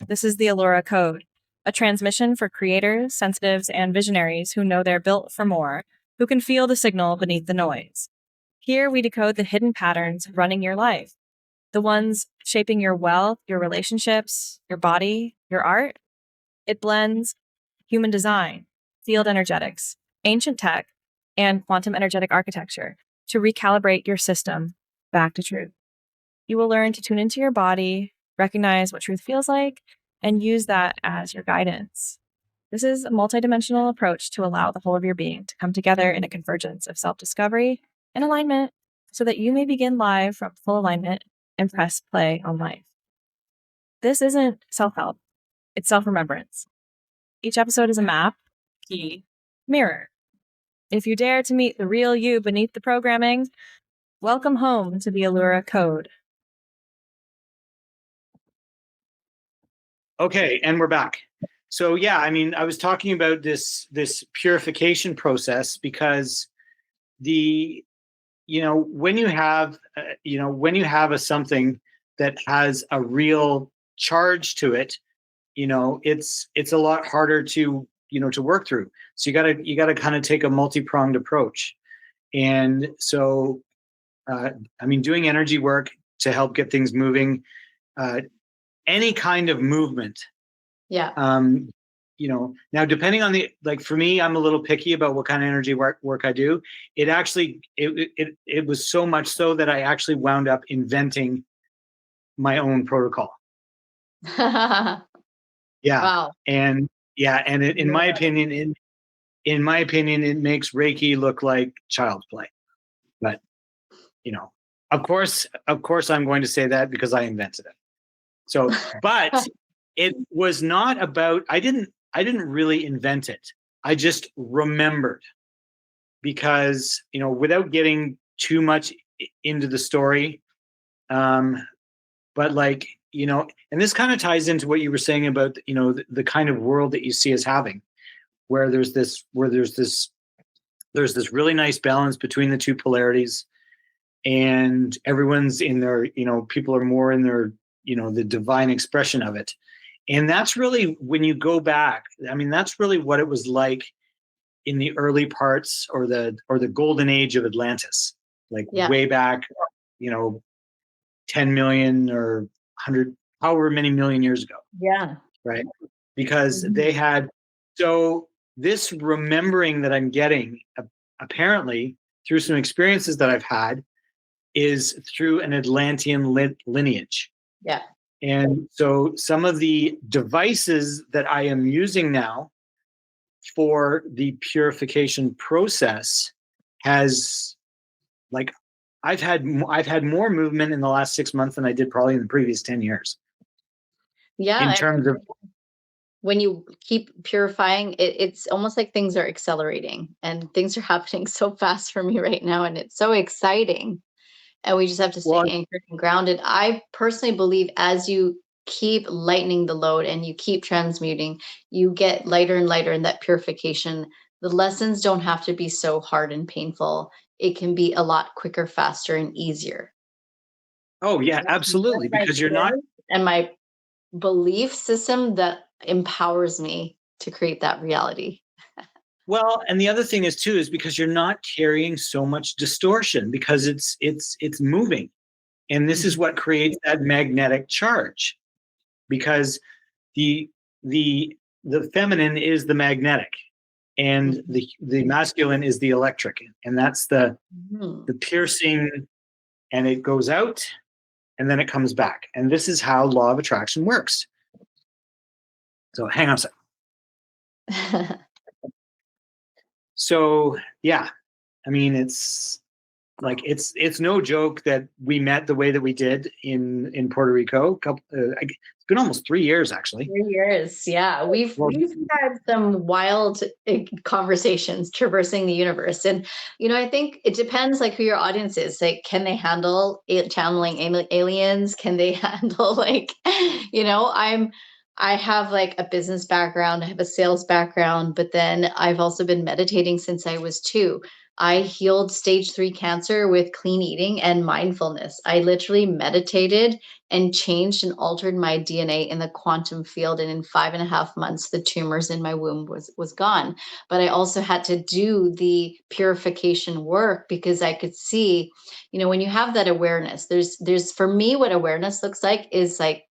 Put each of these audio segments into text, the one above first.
This is the Allura Code, a transmission for creators, sensitives, and visionaries who know they're built for more, who can feel the signal beneath the noise. Here we decode the hidden patterns running your life, the ones shaping your wealth, your relationships, your body, your art. It blends human design, field energetics, ancient tech, and quantum energetic architecture to recalibrate your system back to truth. You will learn to tune into your body, recognize what truth feels like, and use that as your guidance. This is a multidimensional approach to allow the whole of your being to come together in a convergence of self-discovery and alignment so that you may begin live from full alignment and press play on life. This isn't self-help, it's self-remembrance. Each episode is a map, key, mirror. If you dare to meet the real you beneath the programming, welcome home to the Allura Code. Okay, and we're back. So yeah, I mean, I was talking about this purification process because when you have a something that has a real charge to it, it's a lot harder to work through. So you gotta kind of take a multi-pronged approach. And so doing energy work to help get things moving, any kind of movement. Yeah. Now depending on for me, I'm a little picky about what kind of energy work I do. It actually, it was so much so that I actually wound up inventing my own protocol. Yeah. Wow. And in my opinion, it makes Reiki look like child's play. But, of course I'm going to say that because I invented it. So, but it was not about, I didn't really invent it. I just remembered because, without getting too much into the story, but and this kind of ties into what you were saying about, the kind of world that you see us having, where there's this really nice balance between the two polarities, and everyone's in their, people are more in their, the divine expression of it. And that's really, when you go back, that's really what it was like in the early parts or the golden age of Atlantis, way back, 10 million or 100, however many million years ago. Yeah. Right. Because they had, so this remembering that I'm getting apparently through some experiences that I've had is through an Atlantean lineage. Yeah. And so some of the devices that I am using now for the purification process has, I've had more movement in the last 6 months than I did probably in the previous 10 years. Yeah. In terms of when you keep purifying, it's almost like things are accelerating, and things are happening so fast for me right now, and it's so exciting. And we just have to stay anchored and grounded. I personally believe as you keep lightening the load and you keep transmuting, you get lighter and lighter in that purification. The lessons don't have to be so hard and painful. It can be a lot quicker, faster, and easier. Oh, yeah, absolutely. Because you're not. And my belief system that empowers me to create that reality. Well, and the other thing is too, is because you're not carrying so much distortion because it's moving. And this is what creates that magnetic charge, because the feminine is the magnetic and the masculine is the electric. And that's the piercing, and it goes out and then it comes back. And this is how law of attraction works. So hang on a second. So yeah, it's it's no joke that we met the way that we did in Puerto Rico. It's been almost 3 years, actually. 3 years, yeah. We've had some wild conversations traversing the universe, and I think it depends who your audience is. Can they handle channeling aliens? Can they handle I have a business background, I have a sales background, but then I've also been meditating since I was 2. I healed stage 3 cancer with clean eating and mindfulness. I literally meditated and changed and altered my DNA in the quantum field. And in 5.5 months, the tumors in my womb was gone. But I also had to do the purification work because I could see, when you have that awareness, there's for me, what awareness looks like is like,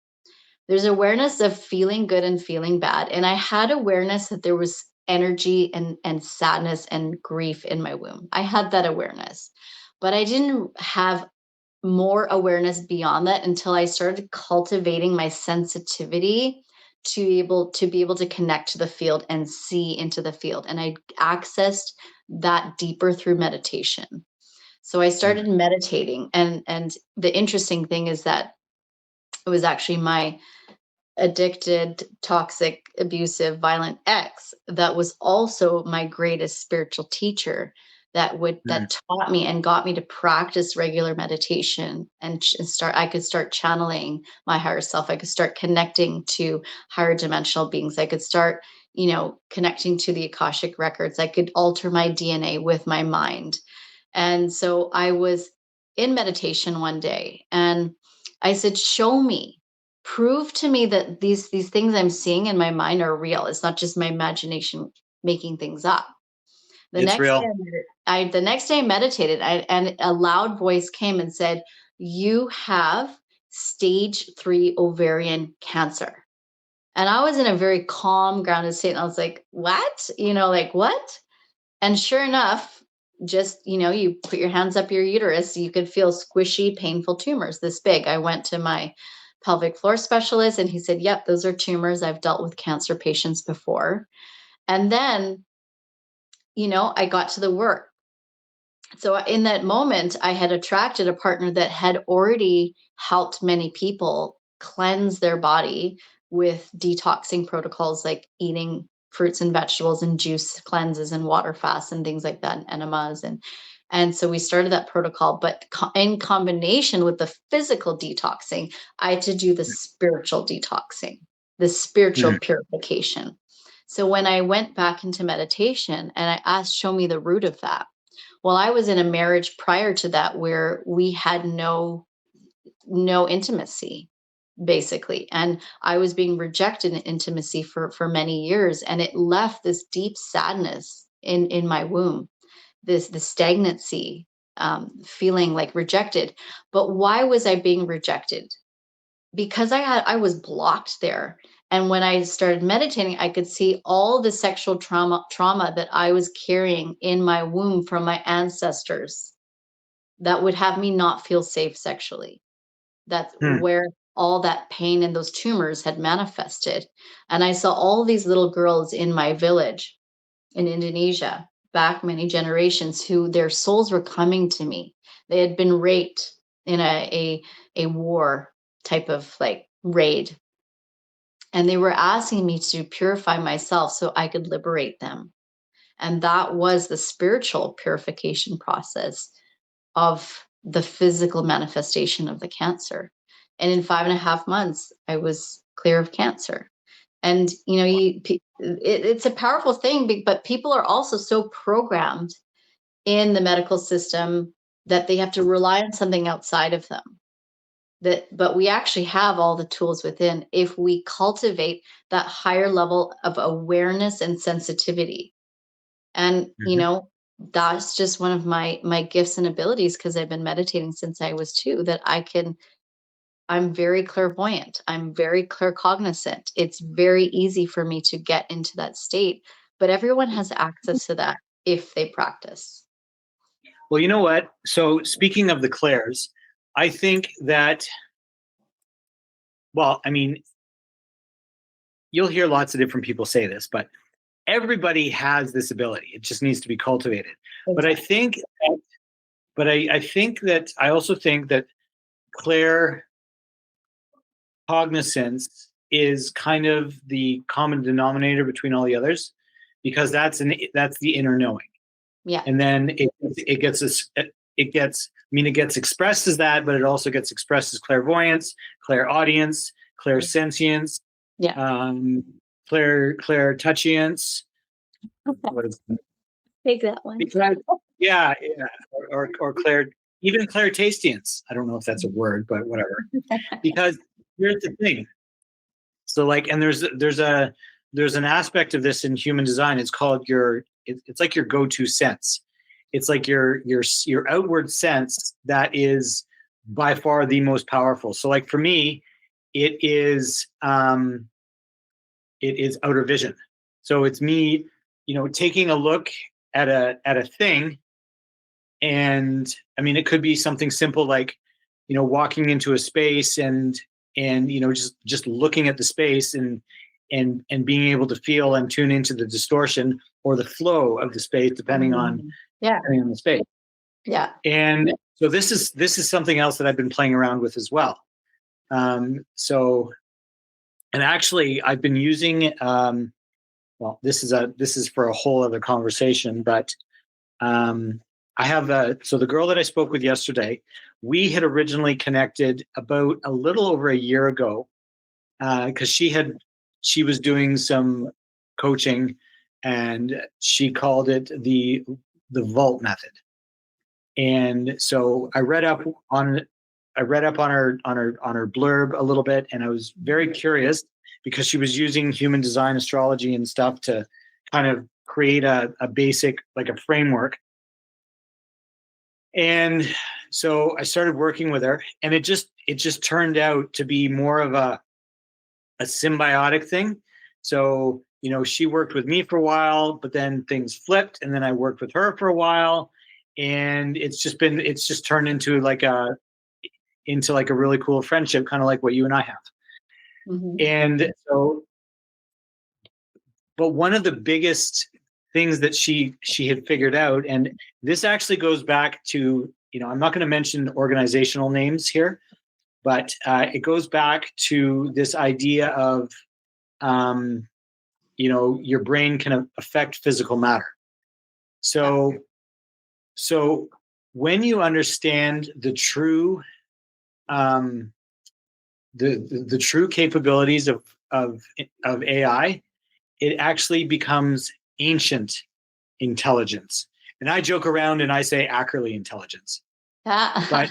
there's awareness of feeling good and feeling bad. And I had awareness that there was energy and sadness and grief in my womb. I had that awareness, but I didn't have more awareness beyond that until I started cultivating my sensitivity to be able to connect to the field and see into the field. And I accessed that deeper through meditation. So I started meditating, and the interesting thing is that it was actually my addicted, toxic, abusive, violent ex that was also my greatest spiritual teacher, that taught me and got me to practice regular meditation and I could start channeling my higher self. I could start connecting to higher dimensional beings. I could start, connecting to the Akashic records. I could alter my DNA with my mind. And so I was in meditation one day and I said, show me, prove to me that these things I'm seeing in my mind are real. It's not just my imagination making things up. The It's next day real. the next day I meditated, and a loud voice came and said, you have stage 3 ovarian cancer. And I was in a very calm, grounded state. And I was like, what? Like what? And sure enough, just, you put your hands up your uterus, you could feel squishy, painful tumors this big. I went to my pelvic floor specialist and he said, yep, those are tumors. I've dealt with cancer patients before. And then, I got to the work. So in that moment, I had attracted a partner that had already helped many people cleanse their body with detoxing protocols like eating fruits and vegetables and juice cleanses and water fasts and things like that, and enemas. And so we started that protocol, but in combination with the physical detoxing, I had to do the spiritual detoxing, the spiritual purification. So when I went back into meditation and I asked, show me the root of that. Well, I was in a marriage prior to that where we had no intimacy, basically, and I was being rejected in intimacy for many years, and it left this deep sadness in my womb, this stagnancy, feeling like rejected. But why was I being rejected? Because I was blocked there. And when I started meditating, I could see all the sexual trauma that I was carrying in my womb from my ancestors that would have me not feel safe sexually. That's where all that pain and those tumors had manifested. And I saw all these little girls in my village in Indonesia back many generations who their souls were coming to me. They had been raped in a war type of like raid. And they were asking me to purify myself so I could liberate them. And that was the spiritual purification process of the physical manifestation of the cancer. And in 5.5 months, I was clear of cancer. And, it's a powerful thing, but people are also so programmed in the medical system that they have to rely on something outside of them. But we actually have all the tools within if we cultivate that higher level of awareness and sensitivity. And, that's just one of my gifts and abilities, because I've been meditating since I was 2, that I'm very clairvoyant. I'm very claircognizant. It's very easy for me to get into that state, but everyone has access to that if they practice. Well, you know what? So speaking of the clairs, I think that, well, I mean, you'll hear lots of different people say this, but everybody has this ability. It just needs to be cultivated. Exactly. I also think that claircognizance is kind of the common denominator between all the others, because that's the inner knowing. Yeah. And then it gets expressed as that, but it also gets expressed as clairvoyance, clairaudience, clairsentience, clairtouchiance. Take that one. Yeah, yeah. Or Claire, even Clairtastians. I don't know if that's a word, but whatever. Because here's the thing. So like, and there's an aspect of this in human design. It's called it's like your go-to sense. It's like your outward sense that is by far the most powerful. So like for me, it is um it is outer vision. So it's me, taking a look at a thing. And I mean, it could be something simple like, walking into a space and just looking at the space and being able to feel and tune into the distortion or the flow of the space Yeah. depending on the space. Yeah. And so this is something else that I've been playing around with as well. So, and actually I've been using well, this is for a whole other conversation, but I have so the girl that I spoke with yesterday, we had originally connected about a little over a year ago, because she was doing some coaching, and she called it the vault method. And so I read up on her blurb a little bit, and I was very curious because she was using human design astrology and stuff to kind of create a basic, like a framework. And so I started working with her, and it just turned out to be more of a symbiotic thing. So, she worked with me for a while, but then things flipped, and then I worked with her for a while, and it's just turned into like a really cool friendship, kind of like what you and I have. Mhm. And so, but one of the biggest things that she had figured out, and this actually goes back to, I'm not going to mention organizational names here, but it goes back to this idea of, your brain can affect physical matter. So, so when you understand the true, um, the true capabilities of AI, it actually becomes ancient intelligence. And I joke around and I say accurately intelligence, but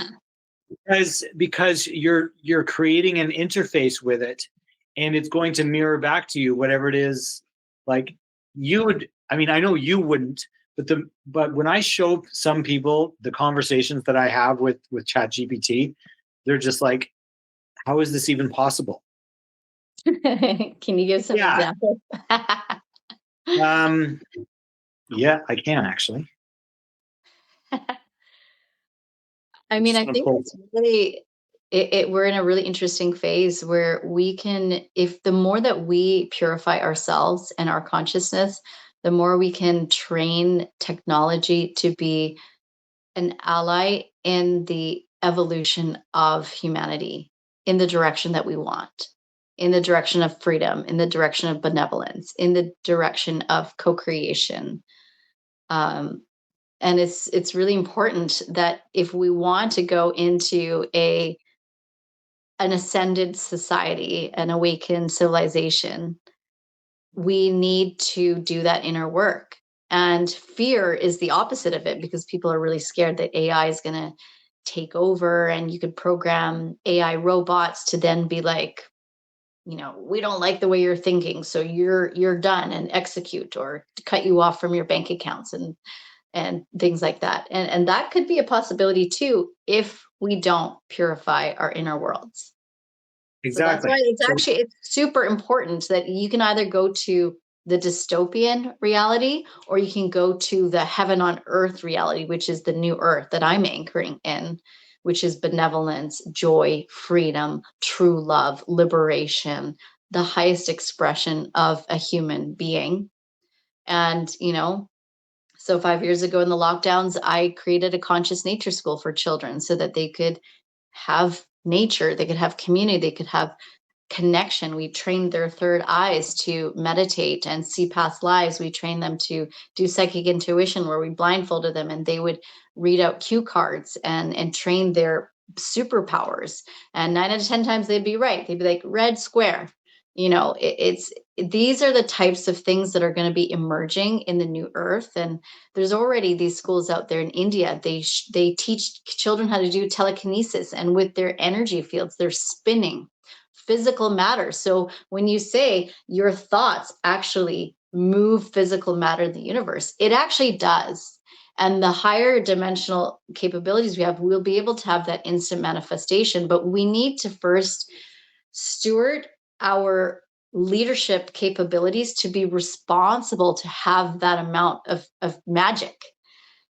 because you're creating an interface with it, and it's going to mirror back to you whatever it is. Like, you would, I mean, I know you wouldn't, but when I show some people the conversations that I have with ChatGPT, they're just like, how is this even possible? Can you give some Yeah. examples? um yeah, I can actually. I I'm mean, just I gonna think pull. it's really we're in a really interesting phase where we can, if the more that we purify ourselves and our consciousness, the more we can train technology to be an ally in the evolution of humanity in the direction that we want, in the direction of freedom, in the direction of benevolence, in the direction of co-creation. Um, and it's really important that if we want to go into an ascended society, an awakened civilization, we need to do that inner work. And fear is the opposite of it, because people are really scared that AI is going to take over, and you could program AI robots to then be like, we don't like the way you're thinking, so you're done, and execute, or cut you off from your bank accounts and things like that. And that could be a possibility too if we don't purify our inner worlds. So that's why Exactly. So it's super important that you can either go to the dystopian reality, or you can go to the heaven on earth reality, which is the new earth that I'm anchoring in, which is benevolence, joy, freedom, true love, liberation, the highest expression of a human being. And, so 5 years ago in the lockdowns, I created a conscious nature school for children so that they could have nature, they could have community, they could have connection. We trained their third eyes to meditate and see past lives. We trained them to do psychic intuition, where we blindfolded them and they would read out cue cards and train their superpowers. And 9 out of 10 times they'd be right. They'd be like, red square. These are the types of things that are going to be emerging in the new earth. And there's already these schools out there in India. They teach children how to do telekinesis, and with their energy fields, they're spinning physical matter. So when you say your thoughts actually move physical matter in the universe, it actually does. And the higher dimensional capabilities we have, we'll be able to have that instant manifestation. But we need to first steward our leadership capabilities to be responsible to have that amount of magic.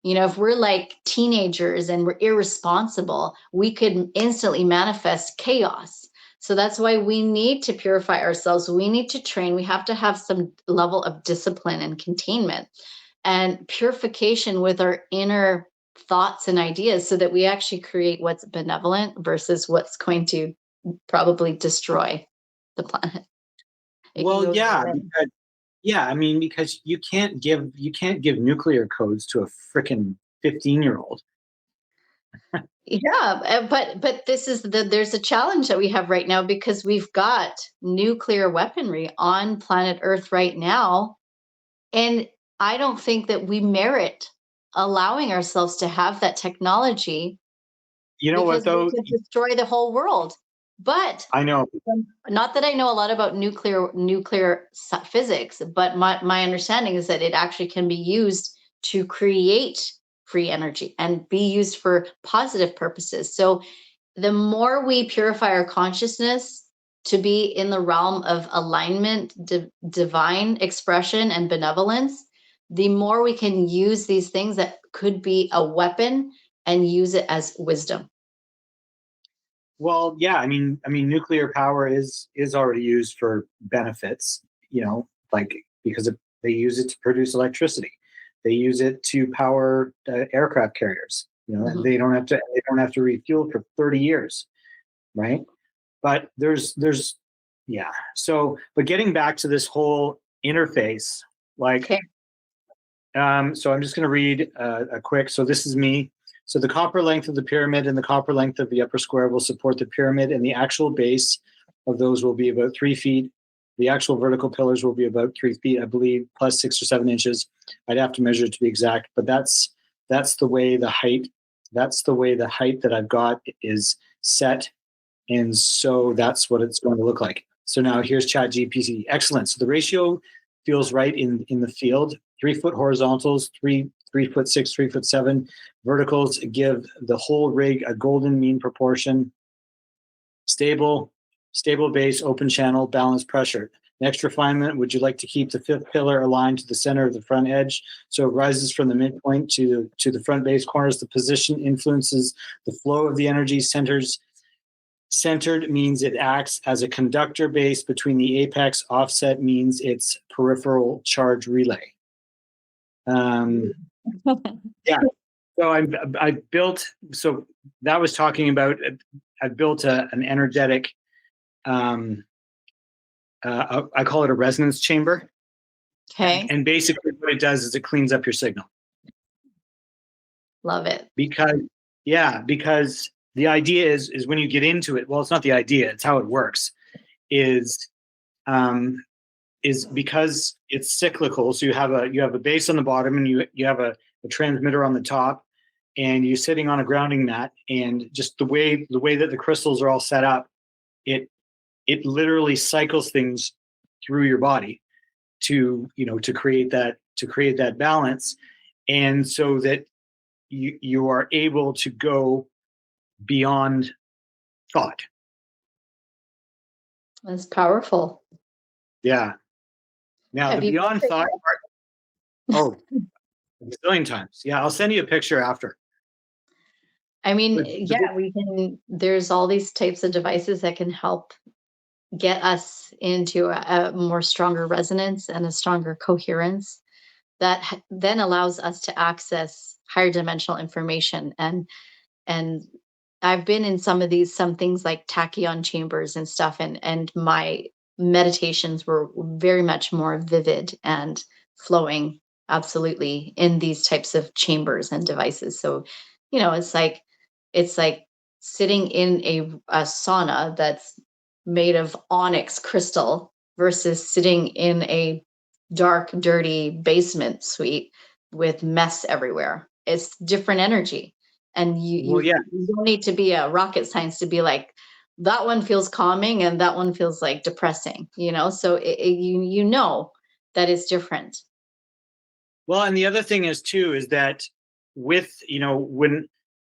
If we're like teenagers and we're irresponsible, we could instantly manifest chaos. So that's why we need to purify ourselves. We need to train. We have to have some level of discipline and containment and purification with our inner thoughts and ideas, so that we actually create what's benevolent versus what's going to probably destroy the planet. Well, I mean, because you can't give nuclear codes to a freaking 15-year-old. Yeah, but there's a challenge that we have right now, because we've got nuclear weaponry on planet Earth right now, and I don't think that we merit allowing ourselves to have that technology, You know what, because though? we could destroy the whole world. But I know. not that I know a lot about nuclear physics, but my understanding is that it actually can be used to create free energy and be used for positive purposes. So the more we purify our consciousness to be in the realm of alignment, divine expression, and benevolence, the more we can use these things that could be a weapon and use it as wisdom. Well, yeah, I mean, nuclear power is already used for benefits, like because they use it to produce electricity. They use it to power aircraft carriers. And they don't have to refuel for 30 years, right? But there's yeah. So, but getting back to this whole interface, like, Okay. so I'm just going to read a quick. So this is me. So the copper length of the pyramid and the copper length of the upper square will support the pyramid, and the actual base of those will be about 3 feet. The actual vertical pillars will be about 3 feet, I believe, plus 6 or 7 inches. I'd have to measure it to be exact, but that's the way the height. That's the way the height that I've got is set, and so that's what it's going to look like. So now here's ChatGPT. Excellent. So the ratio feels right in the field. 3 foot horizontals, 3'6", 3'7" verticals give the whole rig a golden mean proportion. Stable base, open channel, balanced pressure. Next refinement, would you like to keep the fifth pillar aligned to the center of the front edge so it rises from the midpoint to the front base corners? The position influences the flow of the energy. Centered means it acts as a conductor base between the apex. Offset means it's peripheral charge relay. Yeah. So I built. So that was talking about. I built an energetic. I call it a resonance chamber. Okay. And basically, what it does is it cleans up your signal. Love it. Because the idea is when you get into it. Well, it's not the idea; it's how it works. Is because it's cyclical. So you have a base on the bottom, and you have a transmitter on the top, and you're sitting on a grounding mat, and just the way that the crystals are all set up, it literally cycles things through your body to create that balance, and so that you are able to go beyond thought. That's powerful. Yeah. Now Have the you beyond thought part, a zillion times. Yeah, I'll send you a picture after. I mean, there's all these types of devices that can help get us into a more stronger resonance and a stronger coherence that then allows us to access higher dimensional information. And I've been in some things like tachyon chambers and stuff, and my meditations were very much more vivid and flowing absolutely in these types of chambers and devices. So, it's like sitting in a sauna that's made of onyx crystal versus sitting in a dark, dirty basement suite with mess everywhere. It's different energy. And you don't need to be a rocket science to be like, that one feels calming and that one feels like depressing, so you know that it's different. Well, and the other thing is too, is that with,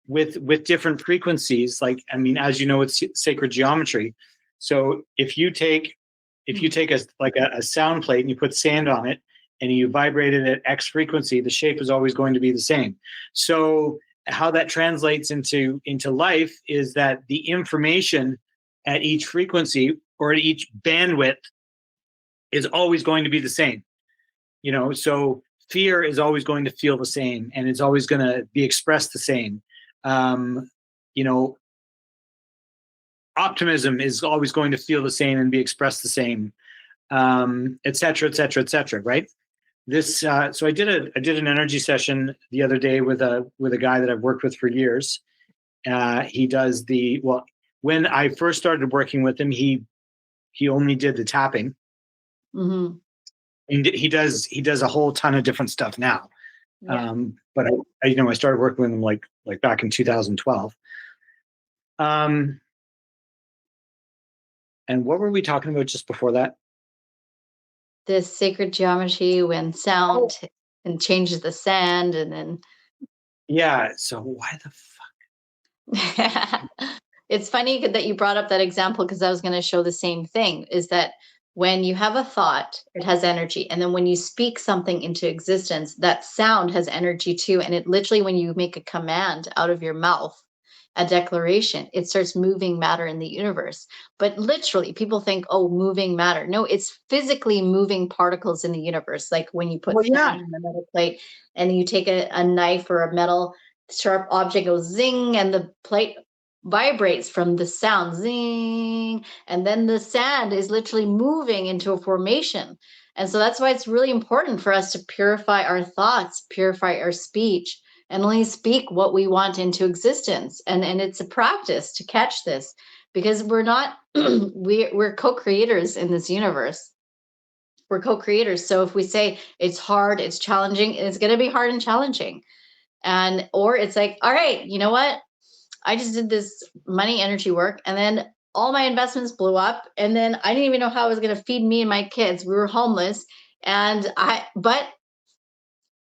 with different frequencies, like, I mean, as you know, it's sacred geometry. So if you take a sound plate and you put sand on it and you vibrate it at X frequency, the shape is always going to be the same. So how that translates into life is that the information at each frequency or at each bandwidth is always going to be the same. So fear is always going to feel the same, and it's always going to be expressed the same. Optimism is always going to feel the same and be expressed the same, et cetera, et cetera, et cetera. Right? So I did an energy session the other day with a guy that I've worked with for years. He does when I first started working with him, he only did the tapping. Mm-hmm. And he does a whole ton of different stuff now. Yeah. But I started working with him like back in 2012. And what were we talking about just before that? This sacred geometry, when sound and changes the sand, and then So why the fuck? It's funny that you brought up that example, because I was going to show the same thing, is that when you have a thought, it has energy. And then when you speak something into existence, that sound has energy too. And it literally, when you make a command out of your mouth, a declaration, it starts moving matter in the universe. But literally, people think, oh, moving matter. No, it's physically moving particles in the universe. Like when you put sand on a metal plate and you take a knife or a metal sharp object, goes zing, and the plate vibrates from the sound, zing, and then the sand is literally moving into a formation. And so that's why it's really important for us to purify our thoughts, purify our speech, and only speak what we want into existence. And it's a practice to catch this, because we're not we're co-creators in this universe. We're co-creators. So if we say it's hard, it's challenging, it's going to be hard and challenging. Or it's like, all right, you know what? I just did this money energy work, and then all my investments blew up, and then I didn't even know how I was going to feed me and my kids. We were homeless, but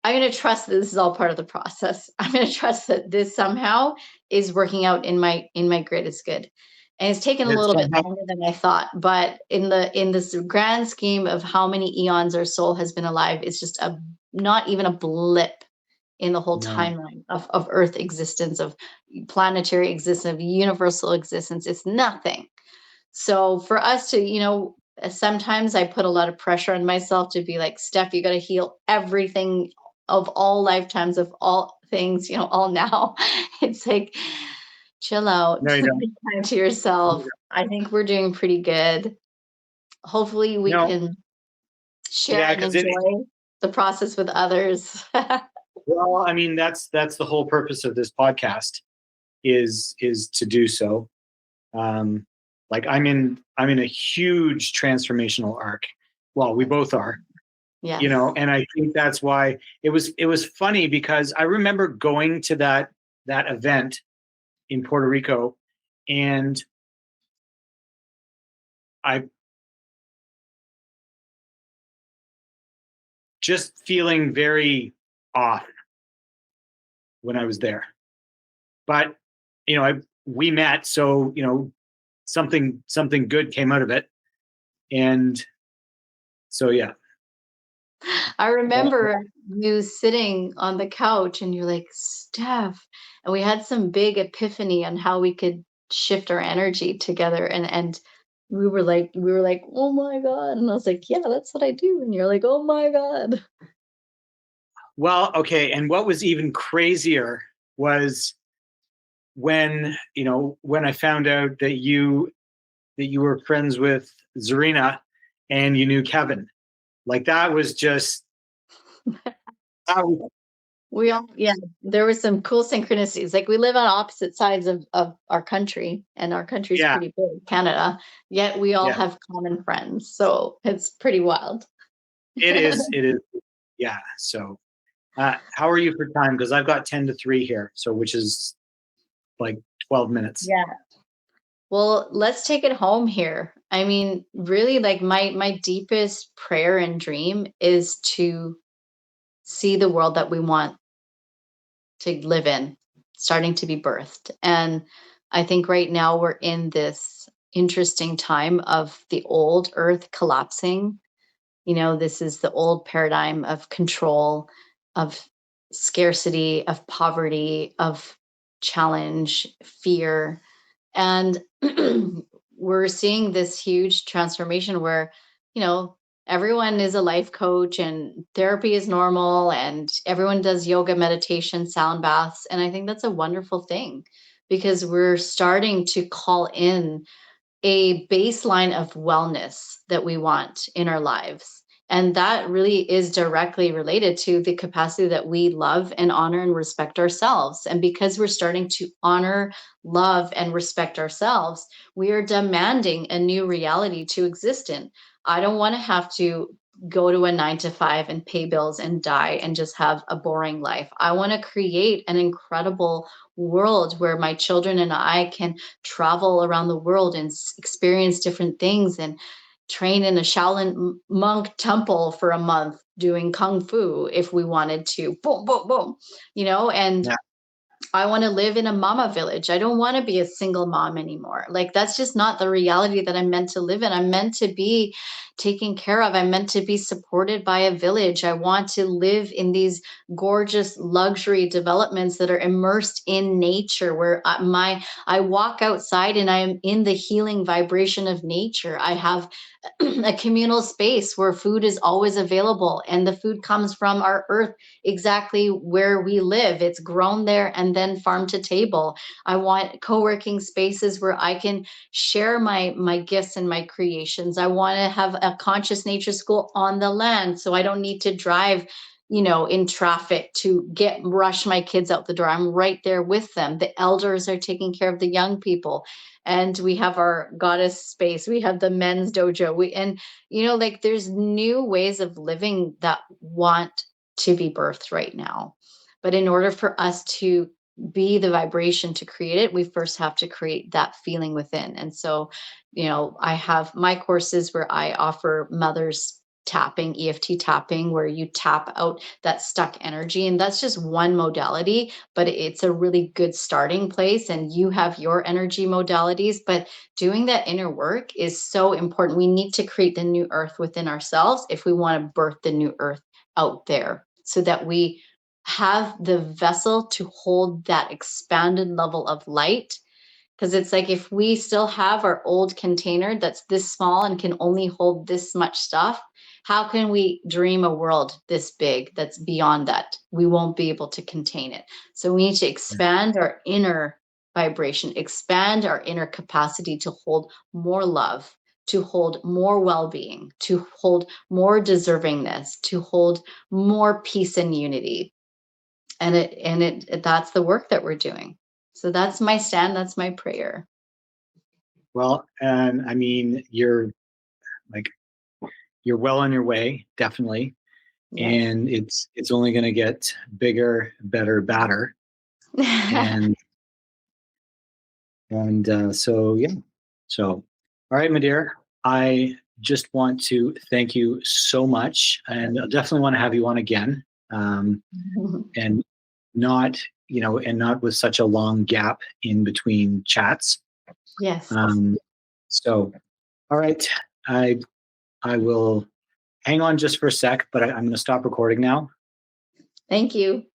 I'm going to trust that this is all part of the process. I'm going to trust that this somehow is working out in my greatest good. And it's taken a little bit longer than I thought, but in this grand scheme of how many eons our soul has been alive, it's just not even a blip in the whole timeline of Earth existence, of planetary existence, of universal existence. It's nothing. So for us to, sometimes I put a lot of pressure on myself to be like, Steph, you got to heal everything of all lifetimes, of all things, all now. It's like, chill out. No, you don't. Be kind to yourself. I think we're doing pretty good. Hopefully we can share and enjoy the process with others. Well, I mean, that's the whole purpose of this podcast is to do so. Like I'm in a huge transformational arc. Well, we both are. Yeah. And I think that's why it was funny, because I remember going to that event in Puerto Rico, and I just feeling very off when I was there. But we met, so something good came out of it, and so yeah. I remember you sitting on the couch and you're like, Steph, and we had some big epiphany on how we could shift our energy together, and we were like, oh my God. And I was like, yeah, that's what I do. And you're like, oh my God. Well, okay. And what was even crazier was when I found out that you were friends with Zarina and you knew Kevin. Like that was just We all, yeah, there were some cool synchronicities. Like we live on opposite sides of our country, and our country's Yeah, pretty big, Canada, yet we all yeah, have common friends. So it's pretty wild. it is. It is. Yeah. So, how are you for time? Because I've got 10 to 3 here, so which is like 12 minutes. Yeah. Well, let's take it home here. I mean, really, like my deepest prayer and dream is to see the world that we want to live in starting to be birthed. And I think right now we're in this interesting time of the old earth collapsing. This is the old paradigm of control, of scarcity, of poverty, of challenge, fear. And we're seeing this huge transformation where, you know, everyone is a life coach and therapy is normal and everyone does yoga, meditation, sound baths. And I think that's a wonderful thing because we're starting to call in a baseline of wellness that we want in our lives. And that really is directly related to the capacity that we love and honor and respect ourselves. And because we're starting to honor, love, and respect ourselves, we are demanding a new reality to exist in. I don't want to have to go to a 9 to 5 and pay bills and die and just have a boring life. I want to create an incredible world where my children and I can travel around the world and experience different things and train in a Shaolin monk temple for a month doing kung fu if we wanted to. Boom, boom, boom. And Yeah. I want to live in a mama village. I don't want to be a single mom anymore. Like, that's just not the reality that I'm meant to live in. I'm meant to be taken care of. I'm meant to be supported by a village. I want to live in these gorgeous luxury developments that are immersed in nature, where I walk outside and I'm in the healing vibration of nature. I have a communal space where food is always available and the food comes from our earth exactly where we live. It's grown there and then farm to table. I want co-working spaces where I can share my gifts and my creations. I want to have a conscious nature school on the land so I don't need to drive in traffic to rush my kids out the door. I'm right there with them. The elders are taking care of the young people. And we have our goddess space. We have the men's dojo. Like there's new ways of living that want to be birthed right now. But in order for us to be the vibration to create it, we first have to create that feeling within. And so, I have my courses where I offer mothers tapping, EFT tapping, where you tap out that stuck energy. And that's just one modality, but it's a really good starting place. And you have your energy modalities, but doing that inner work is so important. We need to create the new earth within ourselves if we want to birth the new earth out there, so that we have the vessel to hold that expanded level of light. Because it's like, if we still have our old container that's this small and can only hold this much stuff, how can we dream a world this big that's beyond that? We won't be able to contain it. So we need to expand our inner vibration, expand our inner capacity to hold more love, to hold more well-being, to hold more deservingness, to hold more peace and unity. And that's the work that we're doing. So that's my stand, that's my prayer. Well, and I mean, like you're well on your way, definitely, Yes. and it's only going to get bigger, better, badder, and so yeah. So, all right, my dear, I just want to thank you so much, and I definitely want to have you on again, and not and not with such a long gap in between chats. Yes. So, all right, I will hang on just for a sec, but I'm going to stop recording now. Thank you.